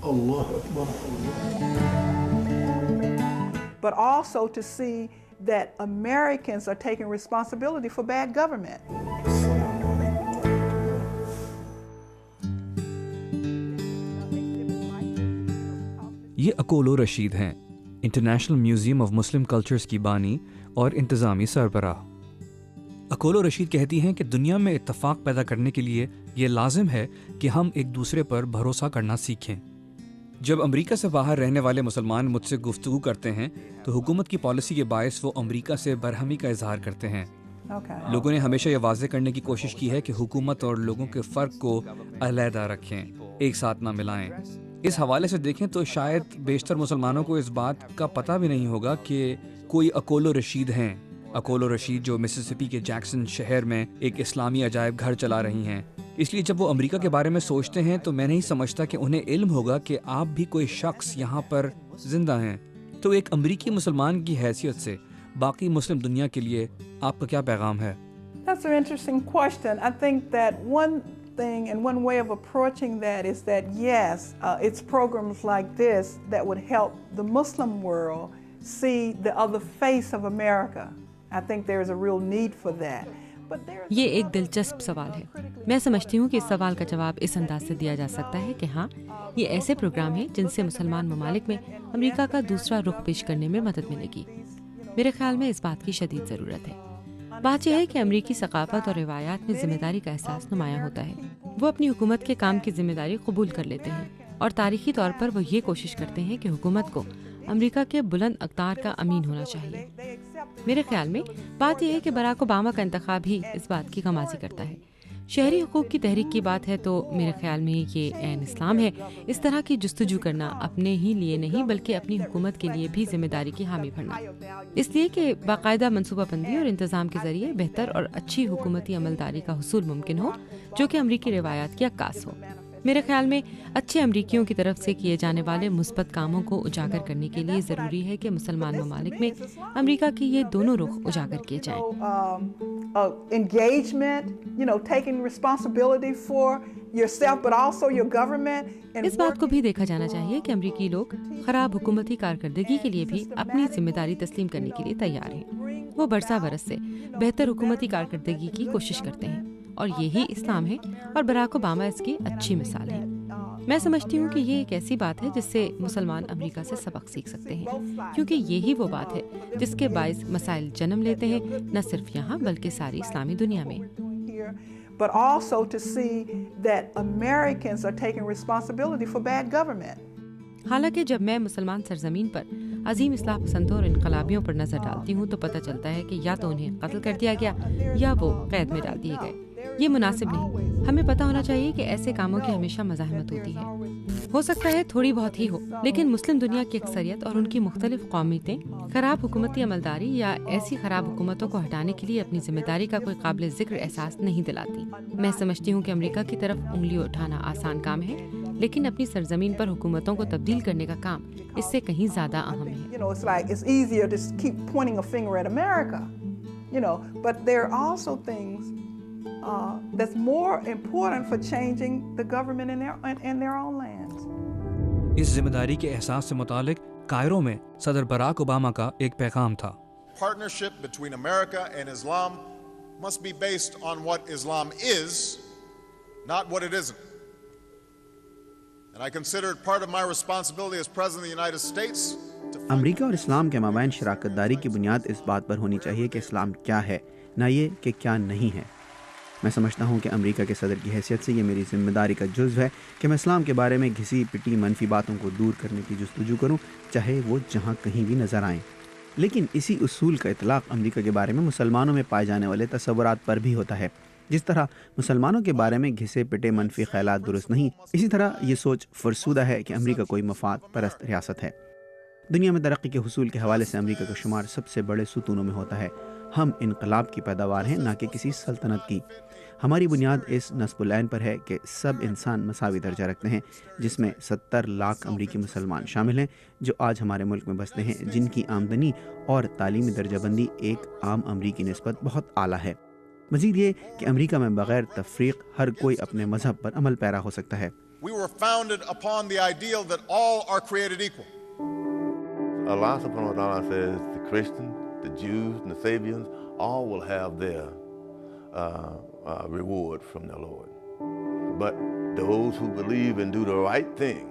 Allah Akbar. But also to see that Americans are taking responsibility for bad government. یہ اکولو رشید ہیں، international museum of Muslim cultures کی بانی اور انتظامی سربراہ۔ اکولو رشید کہتی ہیں کہ دنیا میں اتفاق پیدا کرنے کے لیے یہ لازم ہے کہ ہم ایک دوسرے پر بھروسہ کرنا سیکھیں۔ جب امریکہ سے باہر رہنے والے مسلمان مجھ سے گفتگو کرتے ہیں تو حکومت کی پالیسی کے باعث وہ امریکہ سے برہمی کا اظہار کرتے ہیں۔ لوگوں نے ہمیشہ یہ واضح کرنے کی کوشش کی ہے کہ حکومت اور لوگوں کے فرق کو علیحدہ رکھیں، ایک ساتھ نہ ملائیں۔ اس حوالے سے دیکھیں تو شاید بیشتر مسلمانوں کو اس بات کا پتہ بھی نہیں ہوگا کہ کوئی اکولو رشید ہیں۔ اکولو رشید جو مسیسپی کے جیکسن شہر میں ایک اسلامی عجائب گھر چلا رہی ہیں۔ اس لیے جب وہ امریکہ کے بارے میں سوچتے ہیں تو میں نہیں سمجھتا کہ انہیں علم ہوگا کہ آپ بھی کوئی شخص یہاں پر زندہ ہیں۔ تو ایک امریکی مسلمان کی حیثیت سے باقی مسلم دنیا کے لیے آپ کا کیا پیغام ہے؟ That's an interesting question. I think that one thing and one way of approaching that is that yes, it's programs like this that would help the Muslim world see the other face of America. I think there is a real need for that. یہ ایک دلچسپ سوال ہے۔ میں سمجھتی ہوں کہ اس سوال کا جواب اس انداز سے دیا جا سکتا ہے کہ ہاں، یہ ایسے پروگرام ہیں جن سے مسلمان ممالک میں امریکہ کا دوسرا رخ پیش کرنے میں مدد ملے گی۔ میرے خیال میں اس بات کی شدید ضرورت ہے۔ بات یہ ہے کہ امریکی ثقافت اور روایات میں ذمہ داری کا احساس نمایاں ہوتا ہے۔ وہ اپنی حکومت کے کام کی ذمہ داری قبول کر لیتے ہیں اور تاریخی طور پر وہ یہ کوشش کرتے ہیں کہ حکومت کو امریکہ کے بلند اقدار کا امین ہونا چاہیے۔ میرے خیال میں بات یہ ہے کہ براک اوباما کا انتخاب ہی اس بات کی غمازی کرتا ہے۔ شہری حقوق کی تحریک کی بات ہے تو میرے خیال میں یہ عین اسلام ہے۔ اس طرح کی جستجو کرنا اپنے ہی لیے نہیں بلکہ اپنی حکومت کے لیے بھی ذمہ داری کی حامی بننا، اس لیے کہ باقاعدہ منصوبہ بندی اور انتظام کے ذریعے بہتر اور اچھی حکومتی عملداری کا حصول ممکن ہو جو کہ امریکی روایات کی عکاس ہو۔ میرے خیال میں اچھے امریکیوں کی طرف سے کیے جانے والے مثبت کاموں کو اجاگر کرنے کے لیے ضروری ہے کہ مسلمان ممالک میں امریکہ کی یہ دونوں رخ اجاگر کیے جائیں۔ اس بات کو بھی دیکھا جانا چاہیے کہ امریکی لوگ خراب حکومتی کارکردگی کے لیے بھی اپنی ذمہ داری تسلیم کرنے کے لیے تیار ہیں۔ وہ برسا برس سے بہتر حکومتی کارکردگی کی کوشش کرتے ہیں اور یہی اسلام ہے، اور براک اوباما اس کی اچھی مثال ہے۔ میں سمجھتی ہوں کہ یہ ایک ایسی بات ہے جس سے مسلمان امریکہ سے سبق سیکھ سکتے ہیں، کیونکہ یہی وہ بات ہے جس کے باعث مسائل جنم لیتے ہیں، نہ صرف یہاں بلکہ ساری اسلامی دنیا میں۔ But also to see that Americans are taking responsibility for bad government. حالانکہ جب میں مسلمان سرزمین پر عظیم اصلاح پسندوں اور انقلابیوں پر نظر ڈالتی ہوں تو پتہ چلتا ہے کہ یا تو انہیں قتل کر دیا گیا یا وہ قید میں ڈال دیے گئے۔ یہ مناسب نہیں۔ ہمیں پتہ ہونا چاہیے کہ ایسے کاموں کی ہمیشہ مزاحمت ہوتی ہے، ہو سکتا ہے تھوڑی بہت ہی ہو، لیکن مسلم دنیا کی اکثریت اور ان کی مختلف قومیتیں خراب حکومتی عملداری یا ایسی خراب حکومتوں کو ہٹانے کے لیے اپنی ذمہ داری کا کوئی قابل ذکر احساس نہیں دلاتی۔ میں سمجھتی ہوں کہ امریکہ کی طرف انگلی اٹھانا آسان کام ہے، لیکن اپنی سرزمین پر حکومتوں کو تبدیل کرنے کا کام اس سے کہیں زیادہ اہم ہے۔ That's more important for changing the government in their own lands. اس ذمہ داری کے احساس سے متعلق کائرو میں صدر براک اوباما کا ایک پیغام تھا۔ Partnership between America and Islam must be based on what Islam is, not what it isn't. And I consider it part of my responsibility as President of the United States. امریکہ اور اسلام کے مابین شراکت داری کی بنیاد اس بات پر ہونی چاہیے کہ اسلام کیا ہے، نہ یہ کہ کیا نہیں ہے۔ میں سمجھتا ہوں کہ امریکہ کے صدر کی حیثیت سے یہ میری ذمہ داری کا جزو ہے کہ میں اسلام کے بارے میں گھسی پٹی منفی باتوں کو دور کرنے کی جستجو کروں، چاہے وہ جہاں کہیں بھی نظر آئیں۔ لیکن اسی اصول کا اطلاق امریکہ کے بارے میں مسلمانوں میں پائے جانے والے تصورات پر بھی ہوتا ہے۔ جس طرح مسلمانوں کے بارے میں گھسے پٹے منفی خیالات درست نہیں، اسی طرح یہ سوچ فرسودہ ہے کہ امریکہ کوئی مفاد پرست ریاست ہے۔ دنیا میں ترقی کے حصول کے حوالے سے امریکہ کا شمار سب سے بڑے ستونوں میں ہوتا ہے۔ ہم انقلاب کی پیداوار ہیں، نہ کہ کسی سلطنت کی۔ ہماری بنیاد اس نصب العین پر ہے کہ سب انسان مساوی درجہ رکھتے ہیں، جس میں 70 لاکھ امریکی مسلمان شامل ہیں جو آج ہمارے ملک میں بستے ہیں، جن کی آمدنی اور تعلیمی درجہ بندی ایک عام امریکی نسبت بہت اعلیٰ ہے۔ مزید یہ کہ امریکہ میں بغیر تفریق ہر کوئی اپنے مذہب پر عمل پیرا ہو سکتا ہے۔ We were founded upon the ideal that all are created equal. Allah subhanahu wa ta'ala says the Christians, the Jews, and the Sabians all will have their reward from their Lord. But those who believe and do the right thing